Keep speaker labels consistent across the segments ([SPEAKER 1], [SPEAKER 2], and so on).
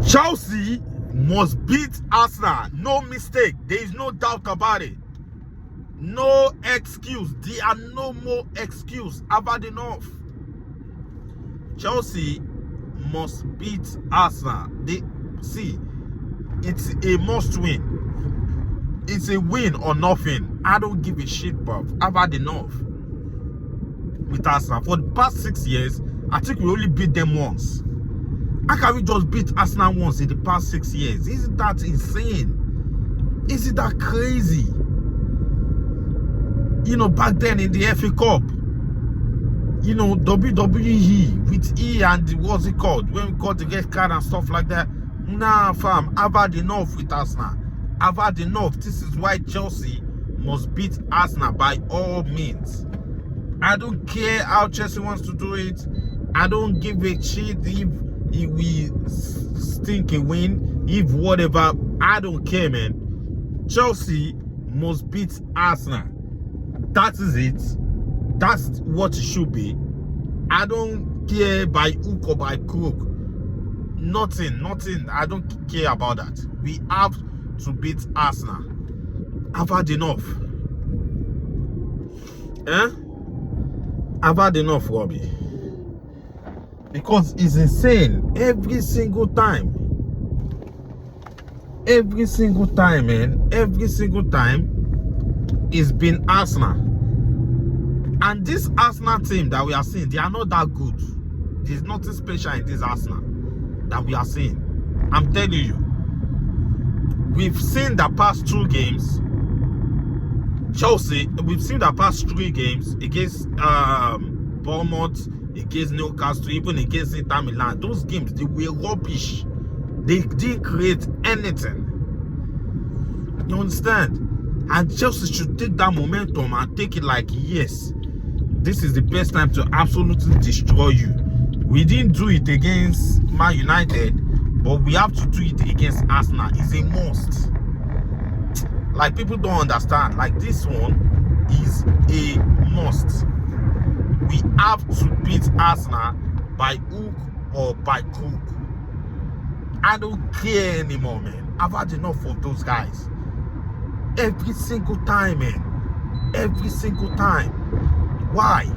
[SPEAKER 1] Chelsea must beat Arsenal. No mistake. There is no doubt about it. No excuse. There are no more excuses. I've had enough. Chelsea must beat Arsenal. It's a must win. It's a win or nothing. I don't give a shit, bruv. I've had enough with Arsenal. For the past 6 years, I think we only beat them once. How can we just beat Arsenal once in the past 6 years? Isn't that insane? Isn't that crazy? You know, back then in the FA Cup, you know, WWE with E and what's it called? When we got the red card and stuff like that. Nah, fam, I've had enough with Arsenal. I've had enough. This is why Chelsea must beat Arsenal by all means. I don't care how Chelsea wants to do it. I don't give a shit if we stink a win, if whatever. I don't care, man. Chelsea must beat Arsenal. That is it. That's what it should be. I don't care by hook or by crook. Nothing. I don't care about that. We have to beat Arsenal. I've had enough. I've had enough, Robbie. Because it's insane. Every single time, man. Every single time, it's been Arsenal. And this Arsenal team that we are seeing, they are not that good. There's nothing special in this Arsenal that we are seeing. I'm telling you. We've seen the past 2 games. Chelsea, we've seen the past 3 games against Bournemouth, against Newcastle, even against Inter Milan. Those games, they were rubbish. They didn't create anything. You understand? And Chelsea should take that momentum and take it like, yes, this is the best time to absolutely destroy you. We didn't do it against Man United, but we have to do it against Arsenal. It's a must. Like, people don't understand. Like, this one is a must. We have to beat Arsenal by hook or by crook. I don't care anymore, man. I've had enough of those guys. Every single time, man. Every single time. Why?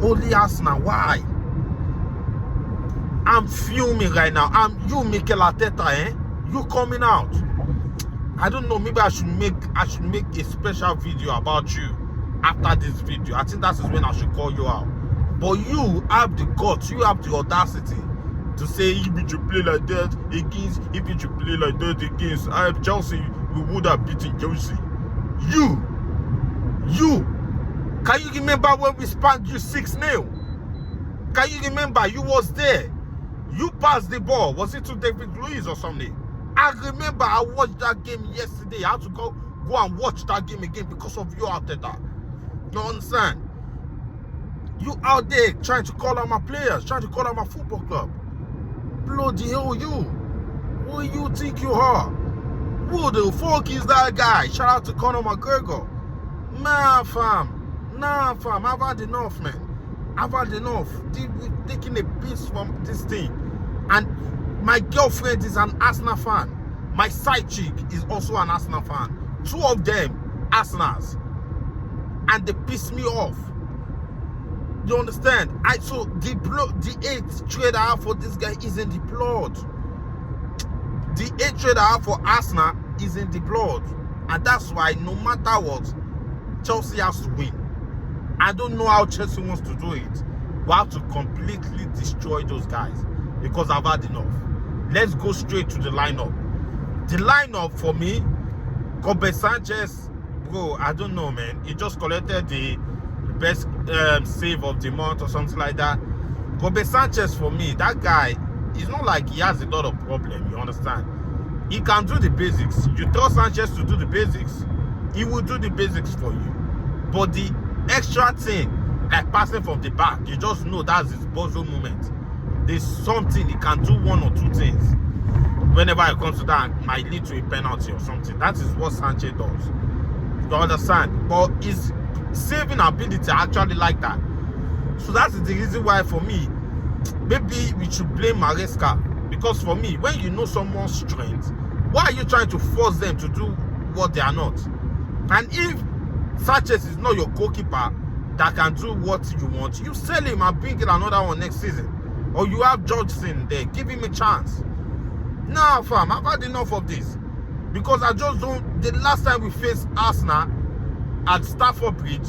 [SPEAKER 1] Only Arsenal. Why? I'm fuming right now. You, Mikel Arteta, you coming out. I don't know. Maybe I should make a special video about you after this video. I think that is when I should call you out. But you have the guts. You have the audacity to say if you should play like that against, if you should play like that against Chelsea, we would have beaten Chelsea. You. Can you remember when we spanked you 6-0? Can you remember? You was there. You passed the ball. Was it to David Luiz or something? I remember I watched that game yesterday. I had to go and watch that game again because of you, Arteta. You understand? You out there trying to call out my players, trying to call out my football club. Bloody hell, you. Who you think you are? Who the fuck is that guy? Shout out to Conor McGregor. Nah, fam. I've had enough, man. I've had enough. We're taking a piece from this thing. And my girlfriend is an Arsenal fan. My side chick is also an Arsenal fan. 2 of them, Arsenals. And they piss me off. You understand? So the hatred I have for this guy is in the blood. The hatred I have for Arsenal is in the blood. And that's why no matter what, Chelsea has to win. I don't know how Chelsea wants to do it. We have to completely destroy those guys because I've had enough. Let's go straight to the lineup. The lineup for me, Kobe Sanchez, bro, I don't know, man. He just collected the best save of the month or something like that. Kobe Sanchez, for me, that guy, it's not like he has a lot of problem, you understand? He can do the basics. You tell Sanchez to do the basics, he will do the basics for you. But the extra thing, like passing from the back, you just know that's his bozo moment. There's something, he can do 1 or 2 things. Whenever it comes to that, it might lead to a penalty or something. That is what Sanchez does. You understand? But his saving ability, I actually like that. So that's the reason why, for me, maybe we should blame Maresca Because for me, when you know someone's strength, why are you trying to force them to do what they are not? And if Sanchez is not your goalkeeper that can do what you want, you sell him and bring in another one next season. Or you have Georgeson there, give him a chance. Nah, fam, I've had enough of this. Because I just don't. The last time we faced Arsenal at Stamford Bridge,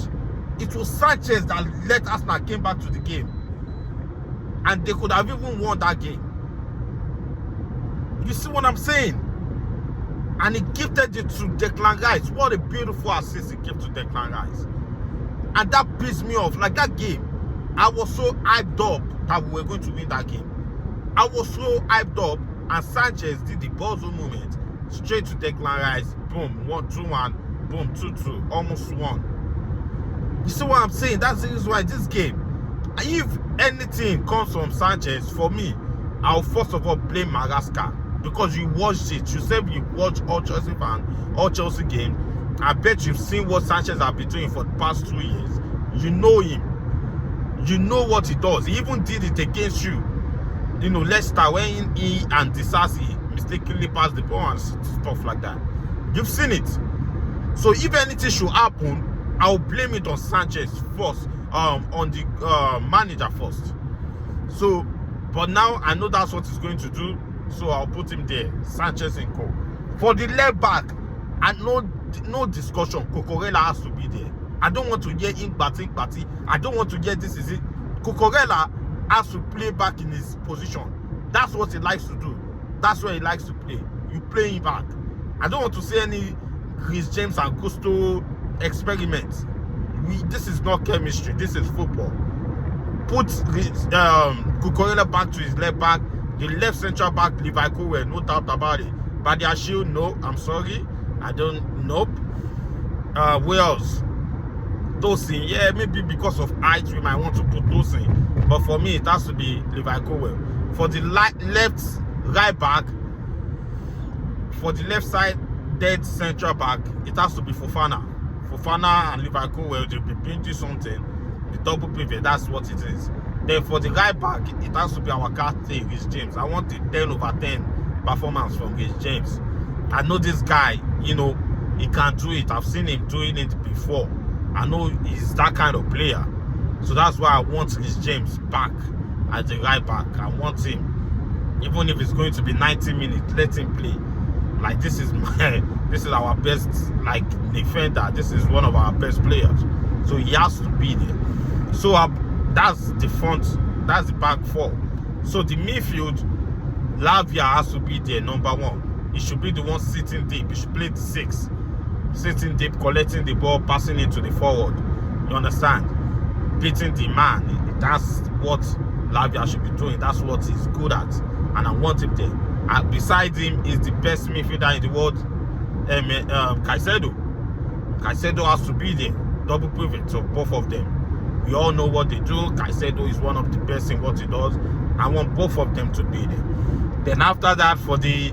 [SPEAKER 1] it was Sanchez that let Arsenal came back to the game. And they could have even won that game. You see what I'm saying? And he gifted it to Declan Rice. What a beautiful assist he gave to Declan Rice. And that pissed me off. Like that game, I was so hyped up that we were going to win that game. I was so hyped up, and Sanchez did the Bozo movement straight to Declan Rice. Boom, 1-2-1. Boom, 2-2. Almost won. You see what I'm saying? That's the reason why this game, if anything comes from Sanchez, for me, I'll first of all blame Maresca. Because you watched it. You said you watched all Chelsea games. I bet you've seen what Sanchez has been doing for the past 2 years. You know him. You know what he does. He even did it against you. You know, Leicester, when he and Disasi mistakenly passed the ball and stuff like that. You've seen it. So if anything should happen, I'll blame it on Sanchez first. On the manager first. So, but now I know that's what he's going to do. So I'll put him there. Sanchez and Co. For the left back, and no discussion. Cucurella has to be there. I don't want to hear Inkbati. I don't want to hear this is it. Cucurella has to play back in his position. That's what he likes to do. That's where he likes to play. You play him back. I don't want to see any Chris James and Gusto experiments. This is not chemistry. This is football. Put Cucurella back to his left back. The left central back, Levi Colwill, no doubt about it. Badiashile, no, I'm sorry. I don't, nope. Where else? Tosin, yeah, maybe because of height, we might want to put Tosin. But for me, it has to be Levi Colwill. For the right back, for the left side, dead central back, it has to be Fofana. Fofana and Levi Colwill, they'll be painting something. The double pivot, that's what it is. Then for the right back, it has to be our captain, Rhys James. I want a 10/10 performance from Rhys James. I know this guy, you know, he can do it. I've seen him doing it before. I know he's that kind of player. So that's why I want Rhys James back as the right back. I want him, even if it's going to be 90 minutes, let him play. Like this is our best like defender. This is one of our best players. So he has to be there. So that's the front, that's the back four. So the midfield, Lavia has to be there, number one. He should be the one sitting deep. He should play the 6. Sitting deep, collecting the ball, passing it to the forward. You understand? Beating the man. That's what Lavia should be doing. That's what he's good at. And I want him there. And beside him is the best midfielder in the world, Caicedo. Caicedo has to be there. Double pivot, so both of them. We all know what they do. Caicedo is one of the best in what he does. I want both of them to be there. Then after that, for the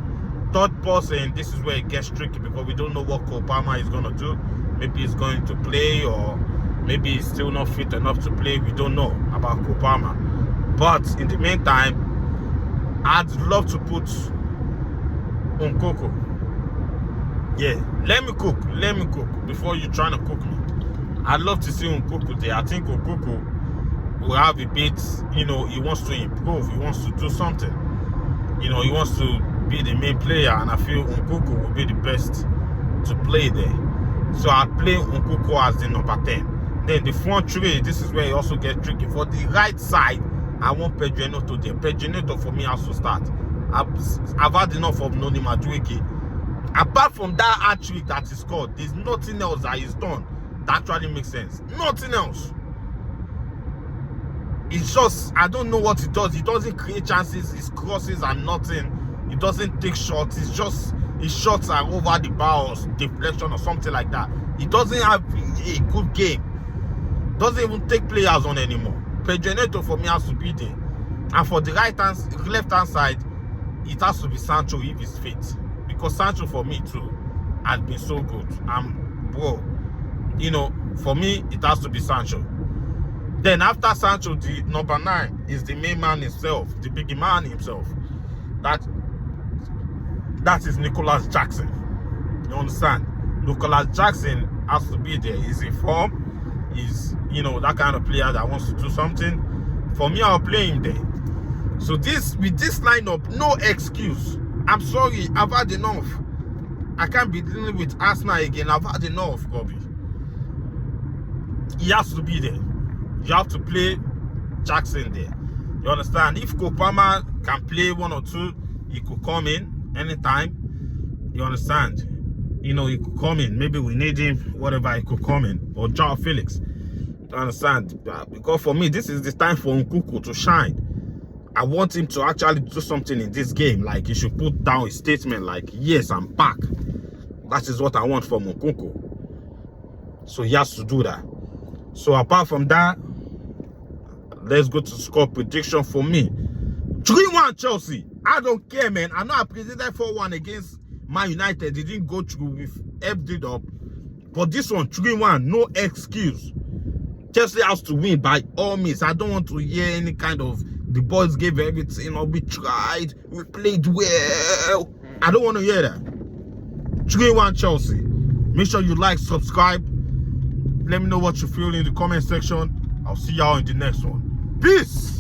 [SPEAKER 1] third person, this is where it gets tricky because we don't know what Cole Palmer is going to do. Maybe he's going to play or maybe he's still not fit enough to play. We don't know about Cole Palmer. But in the meantime, I'd love to put Nkoko. Yeah, let me cook before you trying to cook me. I'd love to see Nkoko there. I think Nkoko will have a bit, you know, he wants to improve. He wants to do something. You know, he wants to be the main player, and I feel Nkoko will be the best to play there. So I'd play Nkoko as the number 10. Then the front three, this is where it also gets tricky. For the right side, I want Pedro Neto there. Pedro Neto for me has to start. I've had enough of Noni Madueke. Apart from that hat-trick that he scored, there's nothing else that he's done that actually makes sense. Nothing else. It's just, I don't know what he does. He doesn't create chances. His crosses are nothing. He doesn't take shots. It's just, his shots are over the bar or deflection or something like that. He doesn't have a good game. Doesn't even take players on anymore. Pedro Neto for me has to be there. And for the left-hand side, it has to be Sancho if he's fit. Because Sancho for me too has been so good. Bro, you know, for me, it has to be Sancho. Then after Sancho, the number 9 is the main man himself, the big man himself. That is Nicholas Jackson. You understand? Nicholas Jackson has to be there. He's in form. He's, that kind of player that wants to do something. For me, I'll play him there. So with this lineup, no excuse. I'm sorry, I've had enough. I can't be dealing with Arsenal again. I've had enough, Bobby. He has to be there. You have to play Jackson there. You understand? If Kopama can play 1 or 2, he could come in anytime. You understand? He could come in. Maybe we need him, whatever, he could come in. Or Joao Felix. You understand? Because for me, this is the time for Nkunku to shine. I want him to actually do something in this game. Like, he should put down a statement like, yes, I'm back. That is what I want from Nkunku. So he has to do that. So apart from that, let's go to score prediction for me. 3-1 Chelsea. I don't care, man. I know I predicted 4-1 against Man United. They didn't go through. We've effed it up. But this one, 3-1, no excuse. Chelsea has to win by all means. I don't want to hear any kind of the boys gave everything, we tried, we played well. I don't want to hear that. 3-1 Chelsea. Make sure you like, subscribe. Let me know what you feel in the comment section. I'll see y'all in the next one. Peace.